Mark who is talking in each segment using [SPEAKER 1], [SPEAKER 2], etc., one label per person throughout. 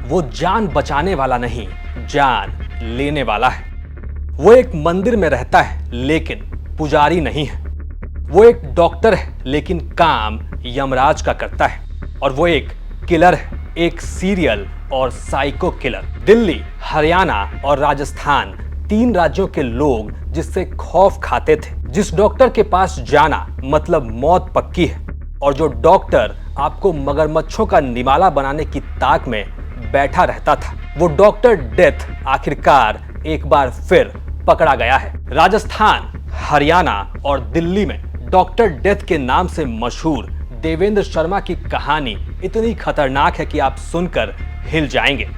[SPEAKER 1] वो जान बचाने वाला नहीं, जान लेने वाला है। वो एक मंदिर में रहता है लेकिन पुजारी नहीं है। वो एक डॉक्टर है लेकिन काम यमराज का करता है। और वो एक किलर है, एक सीरियल और साइको किलर। दिल्ली, हरियाणा और राजस्थान, 3 राज्यों के लोग जिससे खौफ खाते थे। जिस डॉक्टर के पास जाना मतलब मौत पक्की है, और जो डॉक्टर आपको मगरमच्छों का निवाला बनाने की ताक में बैठा रहता था, वो डॉक्टर डेथ आखिरकार एक बार फिर पकड़ा गया है। राजस्थान, हरियाणा और दिल्ली में डॉक्टर डेथ के नाम से मशहूर देवेंद्र शर्मा की कहानी इतनी खतरनाक है कि आप सुनकर हिल जाएंगे।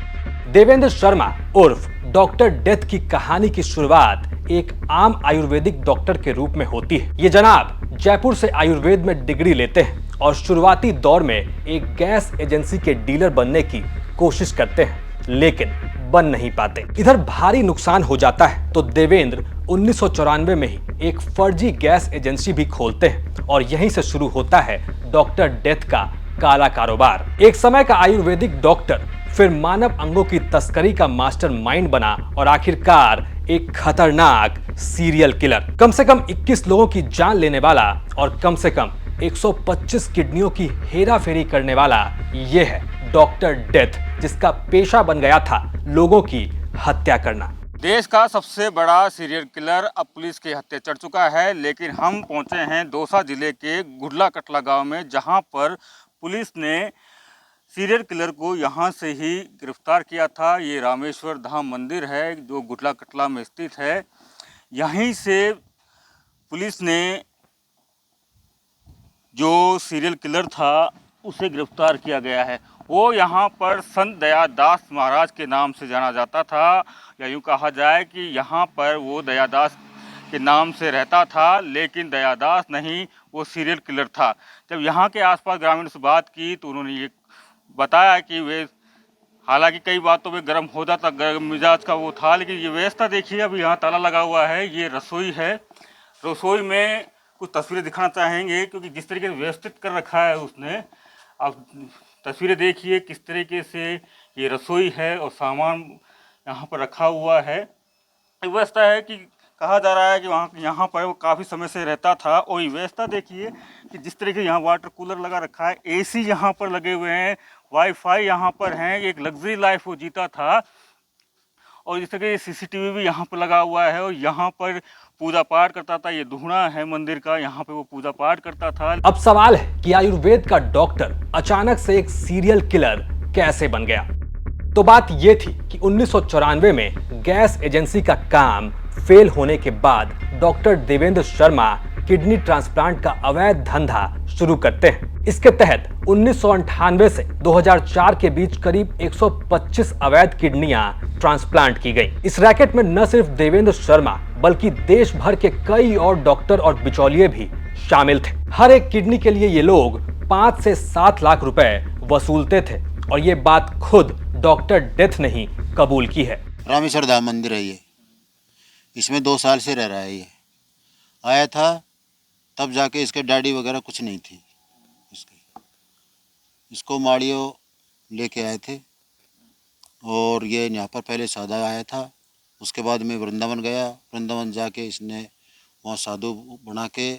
[SPEAKER 1] देवेंद्र शर्मा उर्फ डॉक्टर डेथ की कहानी की शुरुआत एक आम आयुर्वेदिक डॉक्टर के रूप में होती है। ये जनाब जयपुर से आयुर्वेद में डिग्री लेते हैं और शुरुआती दौर में एक गैस एजेंसी के डीलर बनने की कोशिश करते हैं, लेकिन बन नहीं पाते। इधर भारी नुकसान हो जाता है तो देवेंद्र 1994 में ही एक फर्जी गैस एजेंसी भी खोलते हैं और यहीं से शुरू होता है डॉक्टर डेथ का काला कारोबार। एक समय का आयुर्वेदिक डॉक्टर फिर मानव अंगों की तस्करी का मास्टरमाइंड बना और आखिरकार एक खतरनाक सीरियल किलर। कम से कम 21 लोगों की जान लेने वाला और कम से कम 125 किडनियों की हेराफेरी करने वाला ये है डॉक्टर डेथ, जिसका पेशा बन गया था लोगों की हत्या करना।
[SPEAKER 2] देश का सबसे बड़ा सीरियल किलर अब पुलिस के हत्थे चढ़ चुका है, लेकिन हम पहुंचे हैं दौसा जिले के गुडला कटला गांव में, जहां पर पुलिस ने सीरियल किलर को यहां से ही गिरफ्तार किया था। ये रामेश्वर धाम मंदिर है जो गुडला कटला में स्थित है। यहीं से पुलिस ने जो सीरियल किलर था उसे गिरफ्तार किया गया है। वो यहाँ पर संत दयादास महाराज के नाम से जाना जाता था, या यूँ कहा जाए कि यहाँ पर वो दयादास के नाम से रहता था, लेकिन दयादास नहीं, वो सीरियल किलर था। जब यहाँ के आसपास ग्रामीणों से बात की तो उन्होंने ये बताया कि वे हालांकि कई बातों में गर्म हो जाता, गर्म मिजाज का वो था, लेकिन ये व्यवस्था देखिए, अभी यहाँ ताला लगा हुआ है। ये रसोई है, रसोई में कुछ तस्वीरें दिखाना चाहेंगे क्योंकि जिस तरीके से व्यवस्थित कर रखा है उसने। आप तस्वीरें देखिए किस तरीके से ये रसोई है और सामान यहाँ पर रखा हुआ है। व्यवस्था है कि कहा जा रहा है कि यहाँ पर वो काफ़ी समय से रहता था। और ये व्यवस्था देखिए कि जिस तरीके से यहाँ वाटर कूलर लगा रखा है, एसी यहाँ पर लगे हुए हैं, वाईफाई यहाँ पर हैं, एक लग्जरी लाइफ वो जीता था। और जिस तरीके से सीसीटीवी भी यहाँ पर लगा हुआ है और यहाँ पर पूजा पाठ करता था। ये धूणा है मंदिर का, यहाँ पे वो पूजा पाठ करता था।
[SPEAKER 1] अब सवाल है कि आयुर्वेद का डॉक्टर अचानक से एक सीरियल किलर कैसे बन गया। तो बात ये थी कि 1994 में गैस एजेंसी का काम फेल होने के बाद doctor Devendra Sharma kidney transplant का अवैध धंधा शुरू करते हैं। इसके तहत 1998 से 2004 के बीच करीब 125 अवैध किडनियां ट्रांसप्लांट की गई। इस रैकेट में न सिर्फ देवेंद्र शर्मा बल्कि देश भर के कई और डॉक्टर और बिचौलिए भी शामिल थे। हर एक किडनी के लिए ये लोग 5 से 7 लाख रुपए वसूलते थे और ये बात खुद डॉक्टर डेथ ने ही कबूल की है।
[SPEAKER 3] रामेश्वर धाम मंदिर है ये, इसमें 2 साल से रह रहा है। ये आया था तब जाके इसके डैडी वगैरह कुछ नहीं थी। इसको माड़ियो लेके आए थे और ये यहाँ पर पहले सादा आया था। उसके बाद में वृंदावन गया, वृंदावन जाके इसने वहाँ साधु बना के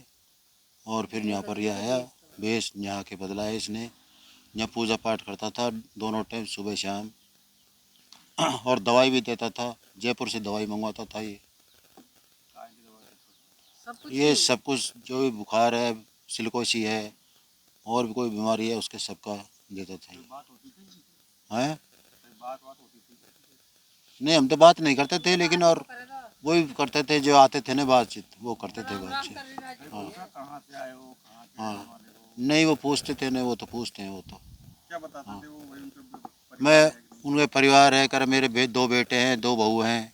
[SPEAKER 3] और फिर यहाँ पर यह आया, भेष यहाँ के बदला है इसने। यहाँ पूजा पाठ करता था दोनों टाइम, सुबह शाम, और दवाई भी देता था। जयपुर से दवाई मंगवाता था। ये सब कुछ जो भी बुखार है, सिलकोसी है और भी कोई बीमारी है उसके सबका देता था। हैं? नहीं, हम तो बात नहीं करते थे, लेकिन और वही करते थे जो आते थे ना बातचीत, वो करते थे बातचीत। हाँ, नहीं वो पूछते थे ना, वो तो पूछते हैं। वो तो क्या बताते थे वो? मैं उनके परिवार है, कर मेरे 2 बेटे हैं, 2 बहू हैं,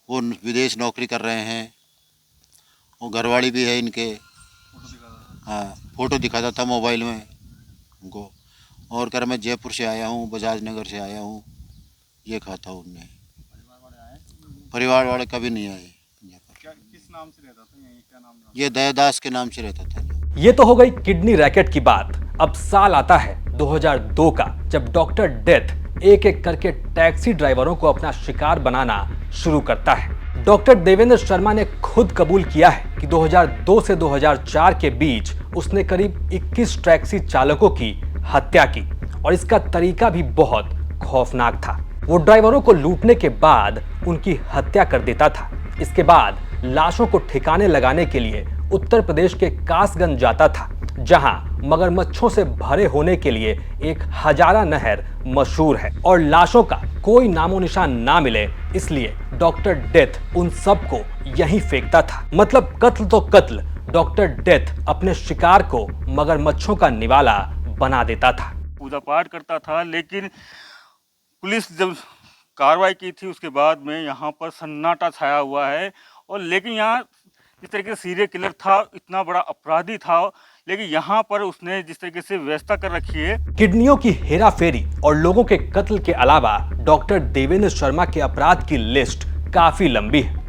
[SPEAKER 3] वो विदेश नौकरी कर रहे हैं, वो घरवाली भी है इनके। हाँ, फोटो दिखाता था मोबाइल में उनको। और कर मैं जयपुर से आया हूँ, बजाज नगर से आया हूँ, ये कहा था उनने। परिवार वाले कभी नहीं आए यहाँ पर। किस नाम से रहता था क्या नाम? ये दयादास के नाम से रहता था।
[SPEAKER 1] ये तो हो गई किडनी रैकेट की बात। अब साल आता है 2002 का, जब डॉक्टर डेथ एक एक करके टैक्सी ड्राइवरों को अपना शिकार बनाना शुरू करता है। डॉक्टर देवेंद्र शर्मा ने खुद कबूल किया है कि 2002 से 2004 के बीच उसने करीब 21 टैक्सी चालकों की हत्या की और इसका तरीका भी बहुत खौफनाक था। वो ड्राइवरों को लूटने के बाद उनकी हत्या कर देता था। इसके बाद लाशों को ठिकाने लगाने के लिए उत्तर प्रदेश के कासगंज जाता था, जहां मगरमच्छों से भरे होने के लिए एक हजारा नहर मशहूर है और लाशों का कोई नामो निशान ना मिले इसलिए डॉक्टर डेथ उन सबको यहीं फेंकता था। मतलब कत्ल तो कत्ल, डॉक्टर डेथ अपने शिकार को मगरमच्छों का निवाला बना देता था।
[SPEAKER 2] पूजा पाठ करता था, लेकिन पुलिस जब कार्रवाई की थी उसके बाद में यहाँ पर सन्नाटा छाया हुआ है। और लेकिन यहाँ जिस तरीके से सीरियल किलर था, इतना बड़ा अपराधी था, लेकिन यहाँ पर उसने जिस तरीके से व्यवस्था कर रखी है।
[SPEAKER 1] किडनियों की हेराफेरी और लोगों के कत्ल के अलावा डॉक्टर देवेंद्र शर्मा के अपराध की लिस्ट काफी लंबी है।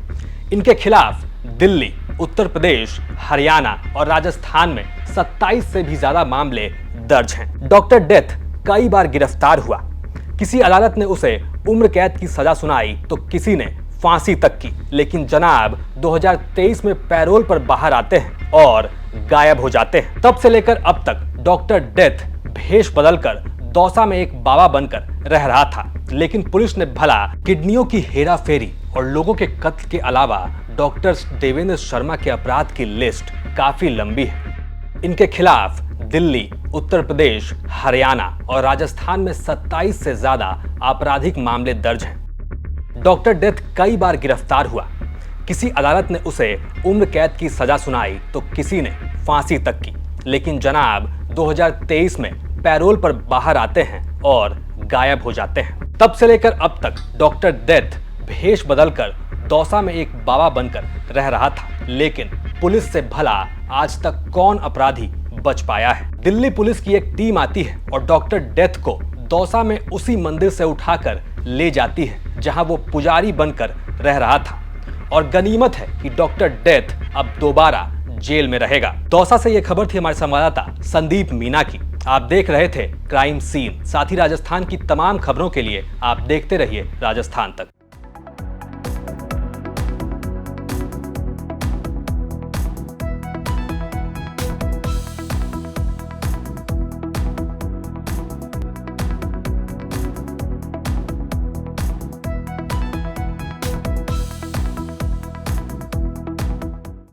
[SPEAKER 1] इनके खिलाफ दिल्ली, उत्तर प्रदेश, हरियाणा और राजस्थान में 27 से भी ज्यादा मामले दर्ज हैं। डॉक्टर डेथ कई बार गिरफ्तार हुआ। किसी अदालत ने उसे उम्र कैद की सजा सुनाई तो किसी ने फांसी तक की, लेकिन जनाब 2023 में पैरोल पर बाहर आते हैं और गायब हो जाते हैं। तब से लेकर अब तक डॉक्टर डेथ भेष बदलकर दौसा में एक बाबा बनकर रह रहा था, लेकिन पुलिस ने भला किडनियों की हेराफेरी और लोगों के कत्ल के अलावा डॉक्टर देवेंद्र शर्मा के अपराध की लिस्ट काफी लंबी है। इनके खिलाफ दिल्ली, उत्तर प्रदेश, हरियाणा और राजस्थान में 27 से ज्यादा आपराधिक मामले दर्ज हैं। डॉक्टर डेथ कई बार गिरफ्तार हुआ। किसी अदालत ने उसे उम्र कैद की सजा सुनाई तो किसी ने फांसी तक की, लेकिन जनाब 2023 में पैरोल पर बाहर आते हैं और गायब हो जाते हैं। तब से लेकर अब तक डॉक्टर डेथ भेष बदलकर दौसा में एक बाबा बनकर रह रहा था, लेकिन पुलिस से भला आज तक कौन अपराधी बच पाया है। दिल्ली पुलिस की एक टीम आती है और डॉक्टर डेथ को दौसा में उसी मंदिर से उठाकर ले जाती है जहां वो पुजारी बनकर रह रहा था, और गनीमत है कि डॉक्टर डेथ अब दोबारा जेल में रहेगा। दौसा से ये खबर थी हमारे संवाददाता संदीप मीना की। आप देख रहे थे क्राइम सीन। साथ ही राजस्थान की तमाम खबरों के लिए आप देखते रहिए राजस्थान तक।